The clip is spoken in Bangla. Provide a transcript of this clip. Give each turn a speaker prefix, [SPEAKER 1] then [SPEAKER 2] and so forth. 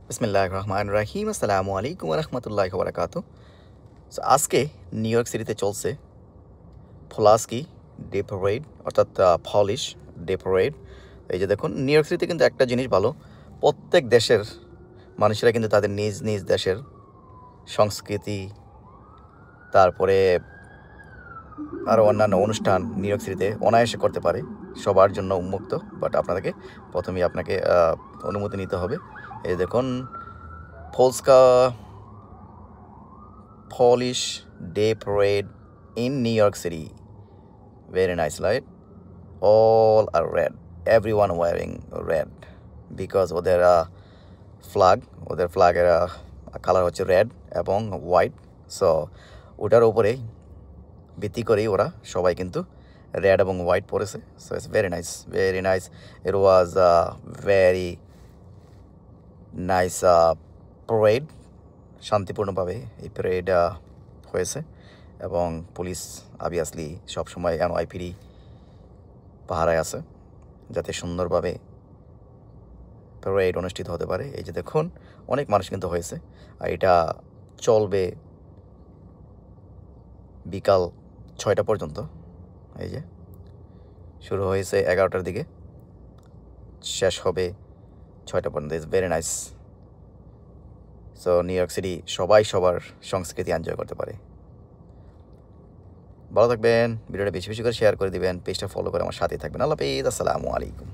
[SPEAKER 1] বিসমিল্লাহির রহমানির রহিম। আসসালামু আলাইকুম ওয়া রাহমাতুল্লাহি ওয়া বারাকাতুহু। সো আজকে নিউ ইয়র্ক সিটিতে চলছে ফ্লাস্কি ডে প্যারেড, অর্থাৎ পলিশ ডে প্যারেড। এই যে দেখুন, নিউ ইয়র্ক সিটিতে কিন্তু একটা জিনিস ভালো, প্রত্যেক দেশের মানুষেরা কিন্তু তাদের নিজ নিজ দেশের সংস্কৃতি, তারপরে আরও অন্যান্য অনুষ্ঠান নিউ ইয়র্ক সিটিতে অনায়াসে করতে পারে, সবার জন্য উন্মুক্ত। বাট আপনাকে অনুমতি নিতে হবে। এই দেখুন, পোলস্কা Polish Day Parade in New York City. Very nice, right? All are red. Everyone wearing red because ওদের ফ্ল্যাগের কালার হচ্ছে রেড এবং হোয়াইট। সো ওটার উপরে ভিত্তি করেই ওরা সবাই কিন্তু রেড এবং হোয়াইট পরেছে। So it's very nice, very nice. It was very nice parade. শান্তিপূর্ণভাবে এই প্যারেড হয়েছে এবং পুলিশ অবভিয়াসলি সবসময় NYPD পাহারায় আছে যাতে সুন্দরভাবে প্যারেড অনুষ্ঠিত হতে পারে। এই যে দেখুন, অনেক মানুষ কিন্তু হয়েছে, আর এটা চলবে বিকাল 6টা পর্যন্ত। এই যে শুরু হয়েছে 11টার দিকে, শেষ হবে 6টা পর্যন্ত। It's very nice. So new York city সবাই সবার সংস্কৃতি এনজয় করতে পারে। ভালো থাকবেন, ভিডিওটা বেশি বেশি করে শেয়ার করে দিবেন, পেজটা ফলো করে আমার সাথেই থাকবেন। আল্লাহ হাফেজ, আসসালামু আলাইকুম।